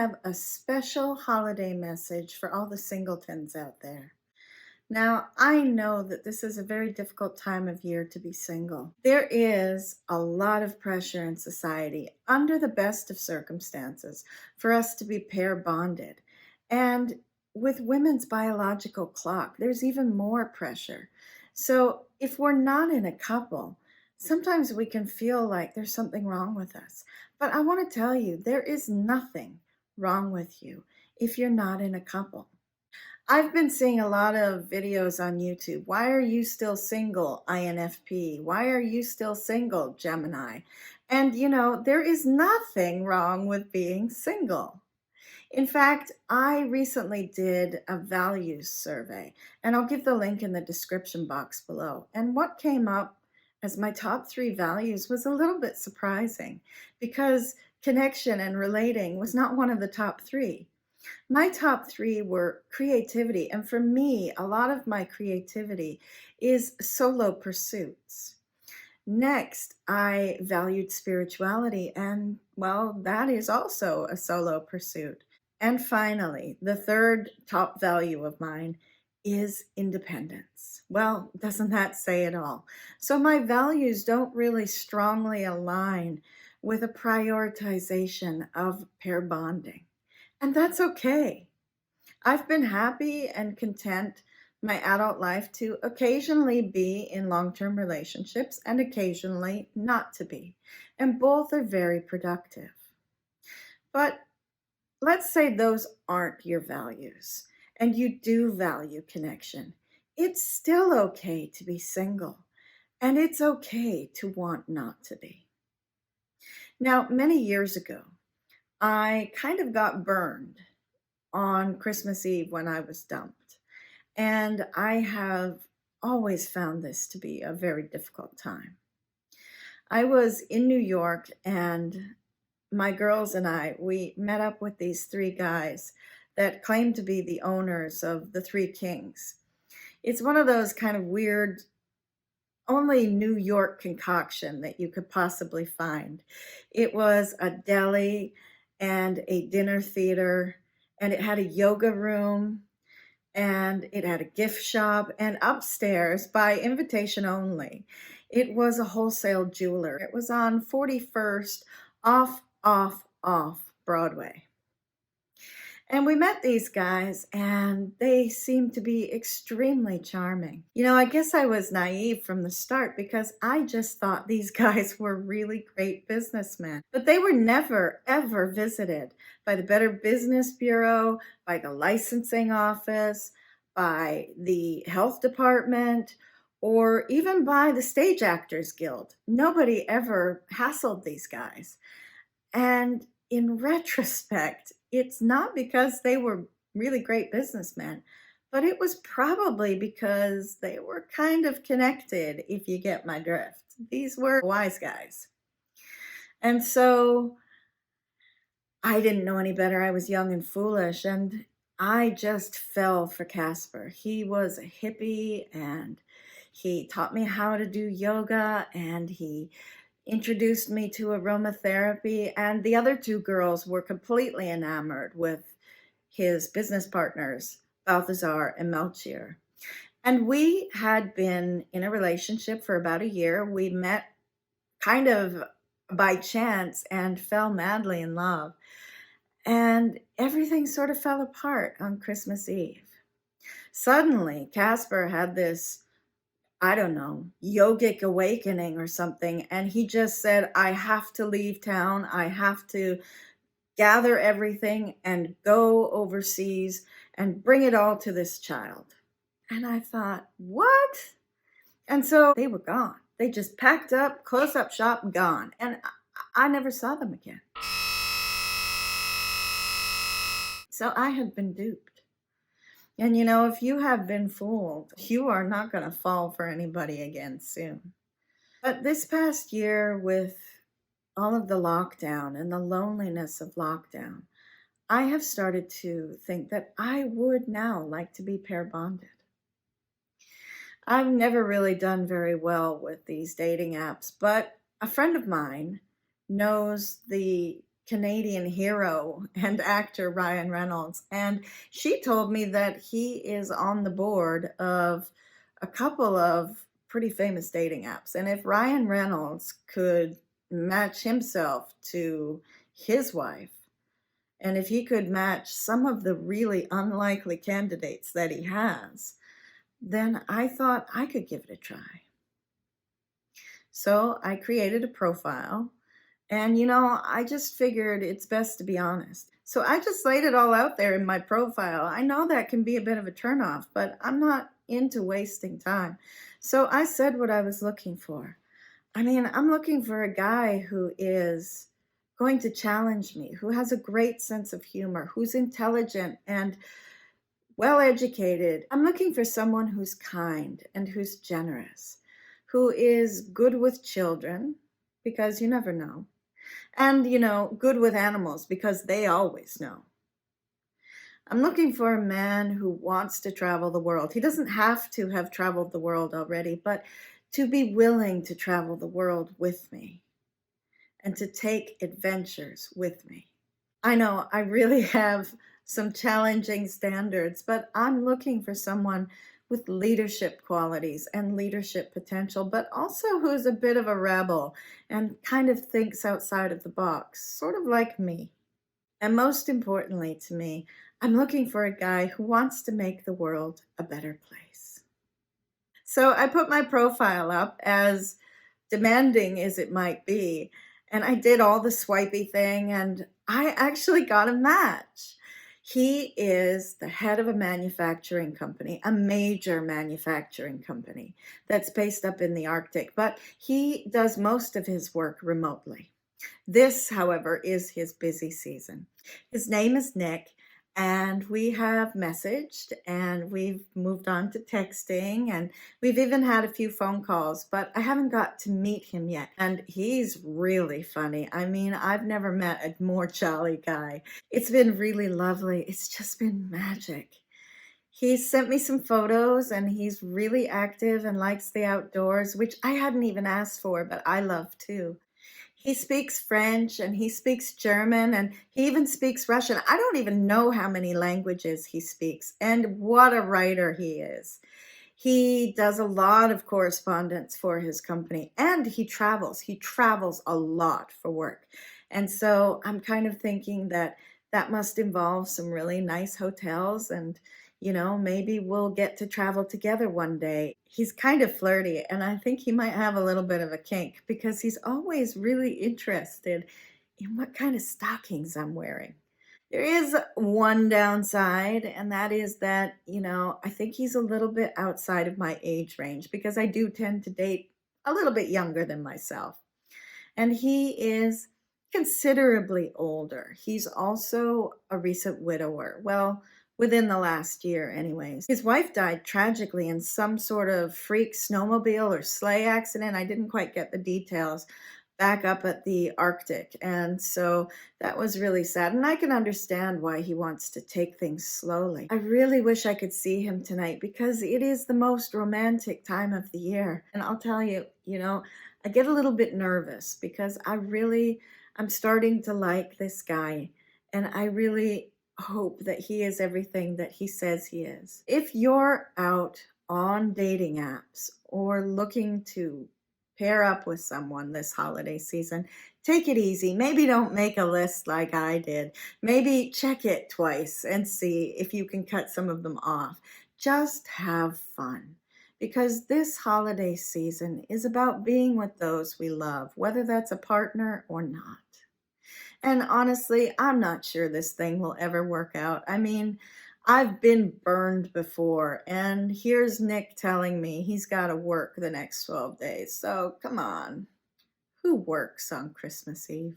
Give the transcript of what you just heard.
have a special holiday message for all the singletons out there. Now, I know that this is a very difficult time of year to be single. There is a lot of pressure in society, under the best of circumstances, for us to be pair bonded. And with women's biological clock, there's even more pressure. So if we're not in a couple, sometimes we can feel like there's something wrong with us. But I want to tell you, there is nothing wrong with you if you're not in a couple. I've been seeing a lot of videos on YouTube. Why are you still single, INFP? Why are you still single, Gemini? And there is nothing wrong with being single. In fact, I recently did a values survey, and I'll give the link in the description box below. And what came up as my top 3 values was a little bit surprising because connection and relating was not one of the top 3. My top 3 were creativity, and for me, a lot of my creativity is solo pursuits. Next, I valued spirituality, and well, that is also a solo pursuit. And finally, the third top value of mine is independence. Well, doesn't that say it all? So my values don't really strongly align with a prioritization of pair bonding. And that's okay. I've been happy and content my adult life to occasionally be in long-term relationships and occasionally not to be. And both are very productive. But let's say those aren't your values and you do value connection. It's still okay to be single, and it's okay to want not to be. Now, many years ago, I kind of got burned on Christmas Eve when I was dumped. And I have always found this to be a very difficult time. I was in New York, and my girls and we met up with these 3 guys that claimed to be the owners of the 3 Kings. It's one of those kind of weird, only New York concoction that you could possibly find. It was a deli and a dinner theater, and it had a yoga room, and it had a gift shop, and upstairs, by invitation only, it was a wholesale jeweler. It was on 41st off Broadway. And we met these guys, and they seemed to be extremely charming. I guess I was naive from the start because I just thought these guys were really great businessmen. But they were never, ever visited by the Better Business Bureau, by the licensing office, by the health department, or even by the Stage Actors Guild. Nobody ever hassled these guys. And in retrospect, it's not because they were really great businessmen, but it was probably because they were kind of connected, if you get my drift. These were wise guys. And so I didn't know any better. I was young and foolish, and I just fell for Casper. He was a hippie, and he taught me how to do yoga, and he introduced me to aromatherapy, and the other 2 girls were completely enamored with his business partners, Balthazar and Melchior. And we had been in a relationship for about a year. We met kind of by chance and fell madly in love. And everything sort of fell apart on Christmas Eve. Suddenly, Casper had this, I don't know, yogic awakening or something. And he just said, I have to leave town. I have to gather everything and go overseas and bring it all to this child. And I thought, what? And so they were gone. They just packed up, closed up shop, and gone. And I never saw them again. So I had been duped. And if you have been fooled, you are not going to fall for anybody again soon. But this past year, with all of the lockdown and the loneliness of lockdown, I have started to think that I would now like to be pair bonded. I've never really done very well with these dating apps, but a friend of mine knows the Canadian hero and actor Ryan Reynolds. And she told me that he is on the board of a couple of pretty famous dating apps. And if Ryan Reynolds could match himself to his wife, and if he could match some of the really unlikely candidates that he has, then I thought I could give it a try. So I created a profile, and I just figured it's best to be honest. So I just laid it all out there in my profile. I know that can be a bit of a turnoff, but I'm not into wasting time. So I said what I was looking for. I mean, I'm looking for a guy who is going to challenge me, who has a great sense of humor, who's intelligent and well educated. I'm looking for someone who's kind and who's generous, who is good with children, because you never know, and, good with animals, because they always know. I'm looking for a man who wants to travel the world. He doesn't have to have traveled the world already, but to be willing to travel the world with me and to take adventures with me. I know I really have some challenging standards, but I'm looking for someone with leadership qualities and leadership potential, but also who's a bit of a rebel and kind of thinks outside of the box, sort of like me. And most importantly to me, I'm looking for a guy who wants to make the world a better place. So I put my profile up, as demanding as it might be, and I did all the swipey thing, and I actually got a match. He is the head of a manufacturing company, a major manufacturing company that's based up in the Arctic, but he does most of his work remotely. This, however, is his busy season. His name is Nick, and we have messaged, and we've moved on to texting, and we've even had a few phone calls, but I haven't got to meet him yet. And he's really funny. I mean, I've never met a more jolly guy. It's been really lovely. It's just been magic. He sent me some photos, and he's really active and likes the outdoors, which I hadn't even asked for, but I love too. He speaks French and he speaks German and he even speaks Russian. I don't even know how many languages he speaks, and what a writer he is. He does a lot of correspondence for his company, and he travels. He travels a lot for work. And so I'm kind of thinking that that must involve some really nice hotels, and maybe we'll get to travel together one day. He's kind of flirty, and I think he might have a little bit of a kink, because he's always really interested in what kind of stockings I'm wearing. There is one downside, and that is that, I think he's a little bit outside of my age range, because I do tend to date a little bit younger than myself. And he is considerably older. He's also a recent widower. Well, within the last year, anyways. His wife died tragically in some sort of freak snowmobile or sleigh accident. I didn't quite get the details, back up at the Arctic. And so that was really sad. And I can understand why he wants to take things slowly. I really wish I could see him tonight, because it is the most romantic time of the year. And I'll tell you, I get a little bit nervous, because I'm starting to like this guy. And I really hope that he is everything that he says he is. If you're out on dating apps or looking to pair up with someone this holiday season, take it easy. Maybe don't make a list like I did. Maybe check it twice and see if you can cut some of them off. Just have fun, because this holiday season is about being with those we love, whether that's a partner or not. And honestly, I'm not sure this thing will ever work out. I mean, I've been burned before, and here's Nick telling me he's got to work the next 12 days. So come on, who works on Christmas Eve?